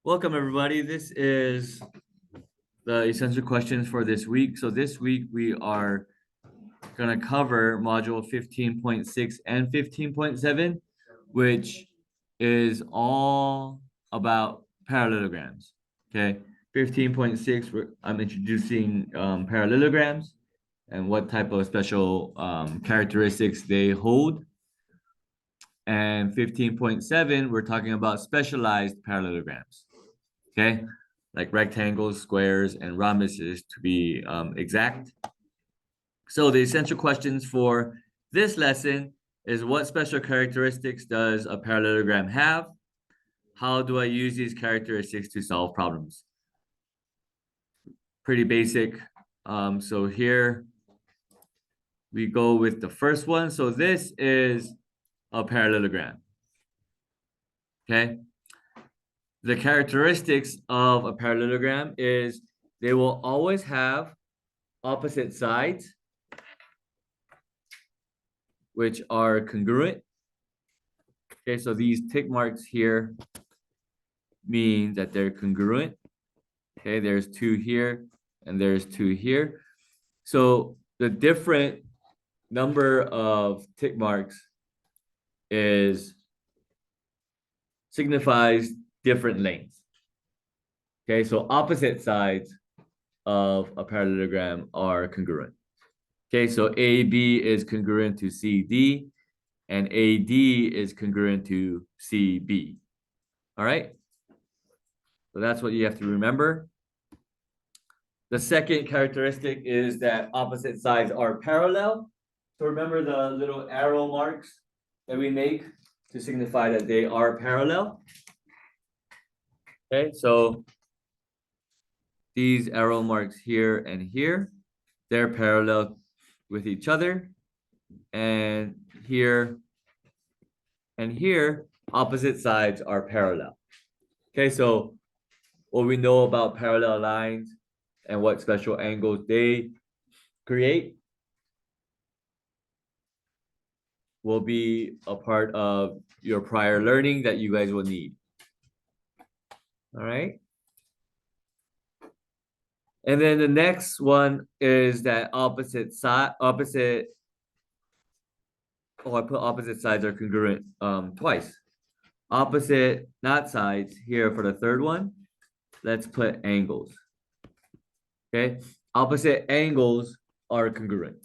Welcome, everybody. This is the essential questions for this week. So this week we are going to cover module 15.6 and 15.7, which is all about parallelograms. Okay. 15.6, I'm introducing parallelograms and what type of special characteristics they hold. And 15.7, we're talking about specialized parallelograms. Okay, like rectangles, squares, and rhombuses to be exact. So the essential questions for this lesson is: what special characteristics does a parallelogram have? How do I use these characteristics to solve problems? Pretty basic. So here we go with the first one. So this is a parallelogram. Okay. The characteristics of a parallelogram is they will always have opposite sides, which are congruent. Okay, so these tick marks here mean that they're congruent. Okay, there's two here and there's two here. So the different number of tick marks signifies different lengths. Okay, so opposite sides of a parallelogram are congruent. Okay, so AB is congruent to CD, and AD is congruent to CB. All right? So that's what you have to remember. The second characteristic is that opposite sides are parallel. So remember the little arrow marks that we make to signify that they are parallel. Okay, so these arrow marks here and here, they're parallel with each other. And here and here, opposite sides are parallel. Okay, so what we know about parallel lines and what special angles they create will be a part of your prior learning that you guys will need. All right. And then the next one is that I put opposite sides are congruent twice. Opposite, not sides, here for the third one. Let's put angles. Okay, opposite angles are congruent.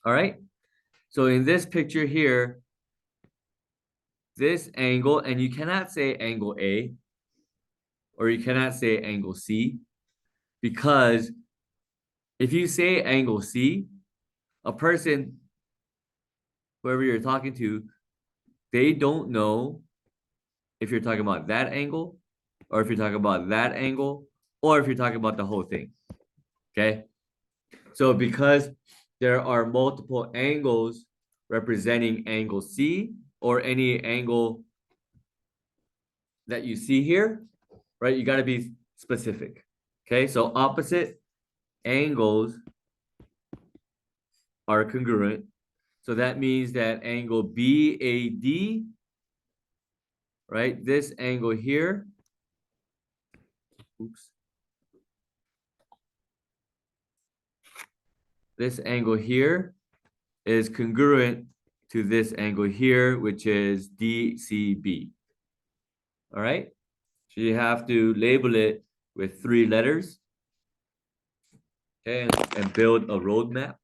All right, so in this picture here, this angle, and you cannot say angle A, or you cannot say angle C, because if you say angle C, a person, whoever you're talking to, they don't know if you're talking about that angle, or if you're talking about that angle, or if you're talking about the whole thing. Okay, so because there are multiple angles representing angle C or any angle that you see here, right? You got to be specific. Okay, so opposite angles are congruent. So that means that angle BAD, right? This angle here, oops. This angle here is congruent to this angle here, which is DCB. All right, so you have to label it with 3 letters, okay, and build a roadmap.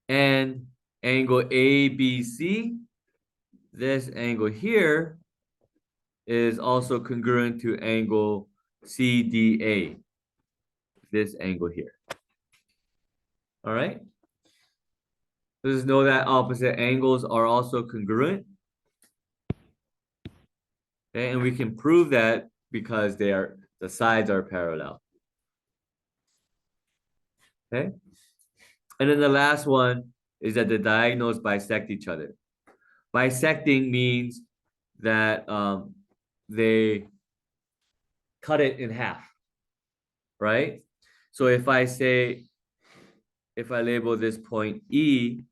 And angle ABC, this angle here is also congruent to angle CDA, this angle here. All right, just know that opposite angles are also congruent. Okay, and we can prove that because the sides are parallel. Okay, and then the last one is that the diagonals bisect each other. Bisecting means that they cut it in half, right? So if I label this point E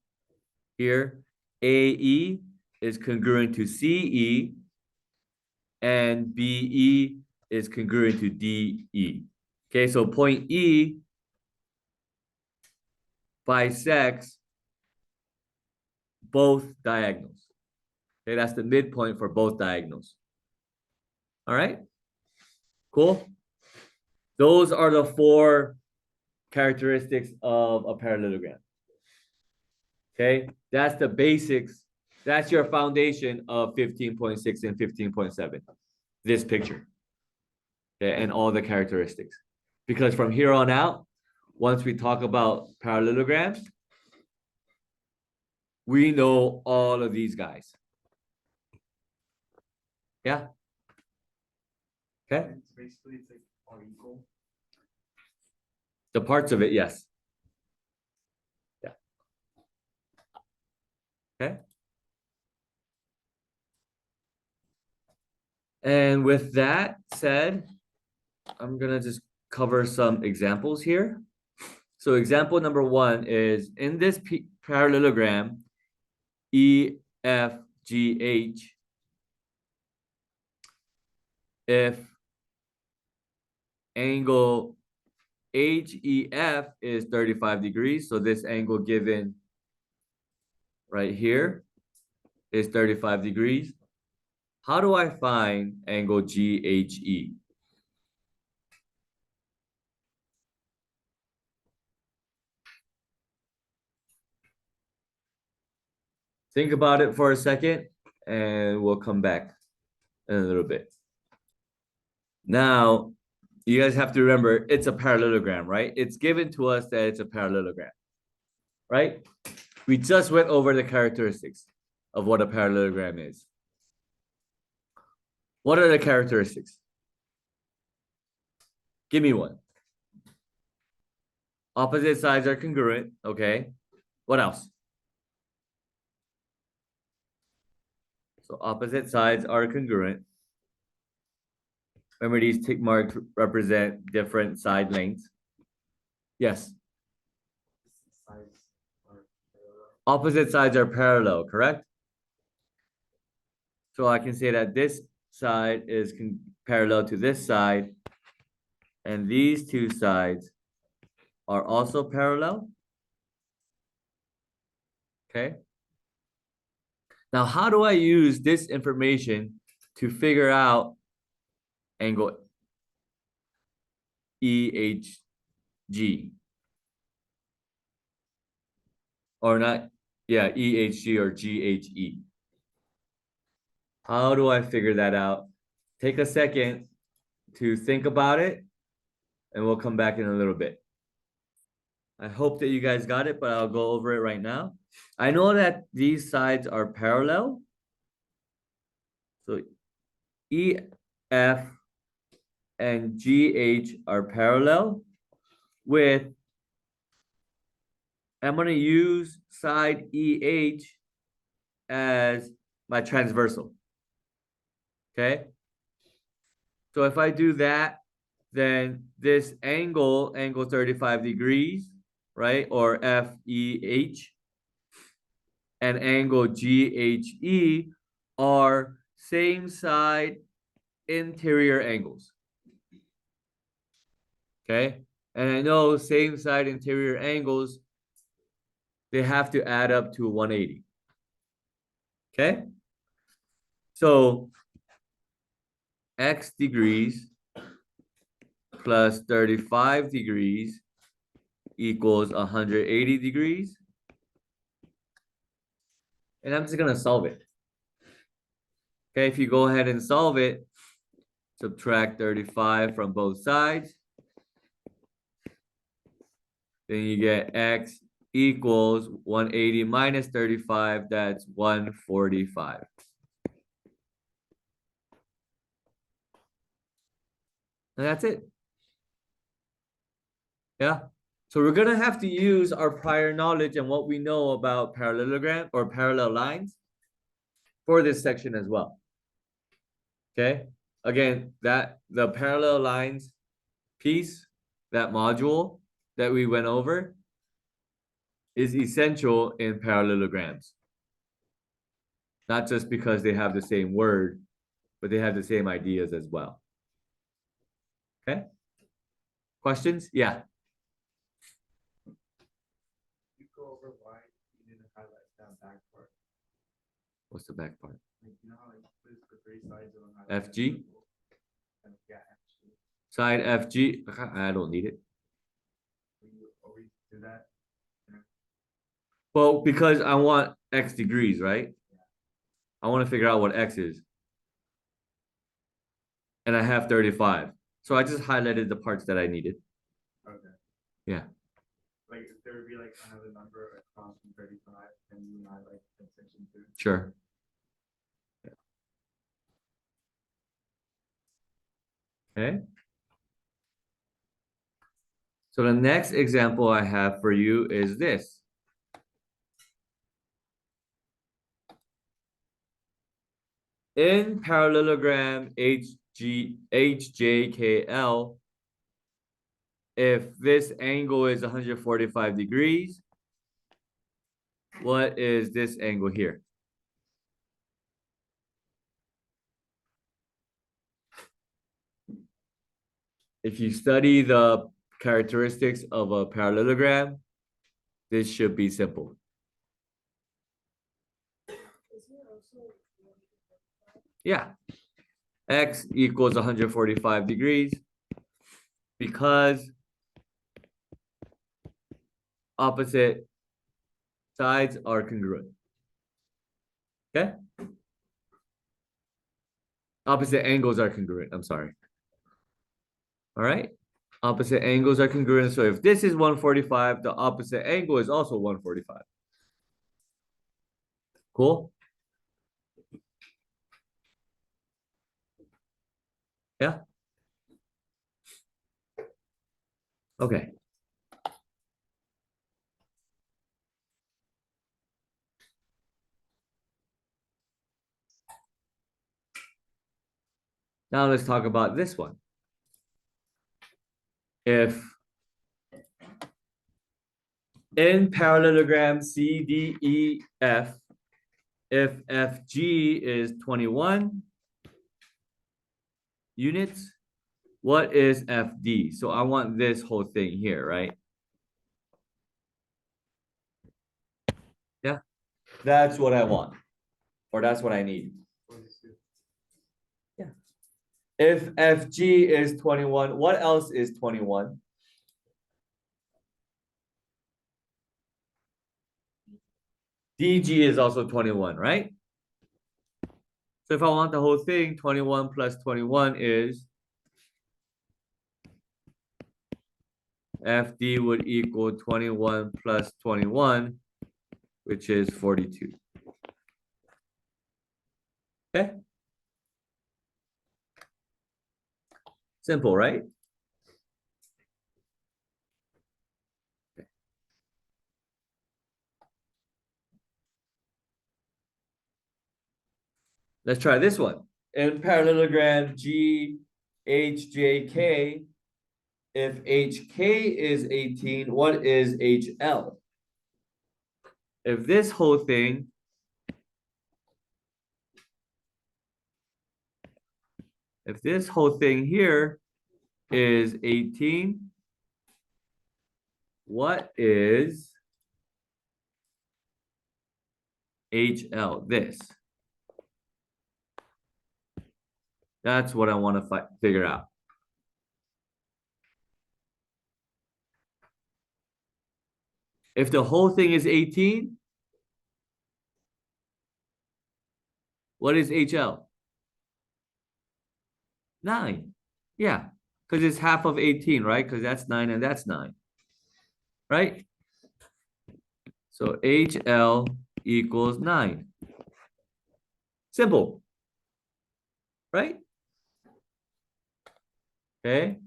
here, AE is congruent to CE, and BE is congruent to DE. Okay, so point E bisects both diagonals. Okay, that's the midpoint for both diagonals. All right, cool. Those are the 4 characteristics of a parallelogram. Okay, that's the basics. That's your foundation of 15.6 and 15.7. This picture. Okay, and all the characteristics. Because from here on out, once we talk about parallelograms, we know all of these guys. Yeah. Okay. Basically, it's like all equal. The parts of it, yes. Yeah. Okay. And with that said, I'm gonna just cover some examples here. So example number 1 is in this parallelogram, EFGH, if angle HEF is 35 degrees, so this angle given right here is 35 degrees. How do I find angle GHE? Think about it for a second, and we'll come back in a little bit. Now, you guys have to remember, it's a parallelogram, right? It's given to us that it's a parallelogram, right? We just went over the characteristics of what a parallelogram is. What are the characteristics? Give me one. Opposite sides are congruent, okay? What else? So opposite sides are congruent. Remember, these tick marks represent different side lengths. Yes. Opposite sides are parallel, correct? So I can say that this side is parallel to this side, and these 2 sides are also parallel. Okay. Now, how do I use this information to figure out angle EHG? Or not, yeah, EHG or GHE. How do I figure that out? Take a second to think about it, and we'll come back in a little bit. I hope that you guys got it, but I'll go over it right now. I know that these sides are parallel. So EF and GH are parallel with, I'm going to use side EH as my transversal. Okay. So if I do that, then this angle 35 degrees, right? Or FEH and angle GHE are same side interior angles. Okay. And I know same side interior angles, they have to add up to 180. Okay. So X degrees plus 35 degrees equals 180 degrees. And I'm just going to solve it. Okay, if you go ahead and solve it, subtract 35 from both sides. Then you get X equals 180 minus 35, that's 145. And that's it. Yeah. So we're going to have to use our prior knowledge and what we know about parallelogram or parallel lines for this section as well. Okay. Again, that the parallel lines piece, that module that we went over is essential in parallelograms. Not just because they have the same word, but they have the same ideas as well. Okay? Questions? Yeah. You go over why you didn't highlight that back part. What's the back part? Like, you know how like there's the three sides of an highlight. FG? Yeah, actually. Side FG? I don't need it. You always do that. Well, because I want X degrees, right? I want to figure out what X is. And I have 35. So I just highlighted the parts that I needed. Okay. Yeah. Like if there would be like another number across from 35, and you highlight that section too. Sure. Okay. So the next example I have for you is this. In parallelogram HJKL, if this angle is 145 degrees, what is this angle here? If you study the characteristics of a parallelogram, this should be simple. Yeah. X equals 145 degrees because opposite sides are congruent. Okay? Opposite angles are congruent. I'm sorry. All right? Opposite angles are congruent. So if this is 145, the opposite angle is also 145. Cool? Yeah? Okay. Now let's talk about this one. If in parallelogram CDEF, if FG is 21 units, what is FD? So I want this whole thing here, right? Yeah, that's what I want, or that's what I need. Yeah. If FG is 21, what else is 21? DG is also 21, right? So if I want the whole thing, 21 plus 21 is FD would equal 21 plus 21, which is 42. Okay? Simple, right? Okay. Let's try this one. In parallelogram GHJK, if HK is 18, what is HL? If this whole thing here is 18, what is HL? This. That's what I want to figure out. If the whole thing is 18, what is HL? 9. Yeah, because it's half of 18, right? Because that's 9 and that's 9. Right? So HL equals 9. Simple. Right? Okay.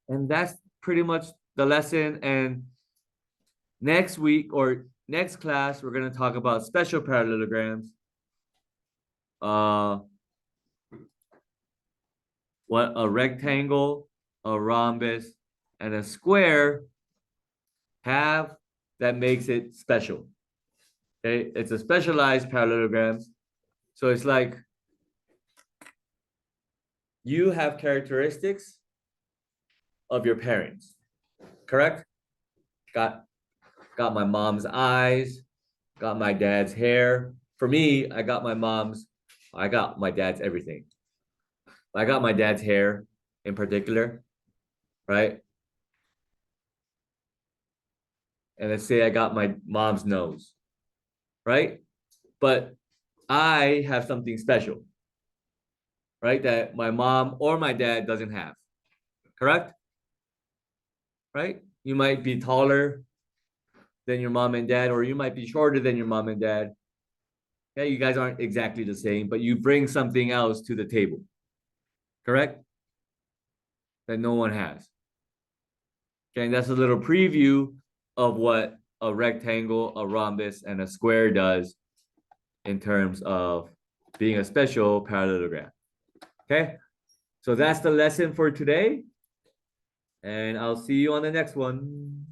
And that's pretty much the lesson. And next week or next class, we're going to talk about special parallelograms. What a rectangle, a rhombus, and a square have that makes it special. Okay, it's a specialized parallelograms. So it's like you have characteristics of your parents, correct? Got my mom's eyes, got my dad's hair. For me, I got my dad's everything. I got my dad's hair in particular, right? And let's say I got my mom's nose, right? But I have something special, right? That my mom or my dad doesn't have, correct? Right? You might be taller than your mom and dad, or you might be shorter than your mom and dad. Yeah, you guys aren't exactly the same, but you bring something else to the table, correct? That no one has. Okay, and that's a little preview of what a rectangle, a rhombus, and a square does in terms of being a special parallelogram. Okay, so that's the lesson for today, and I'll see you on the next one.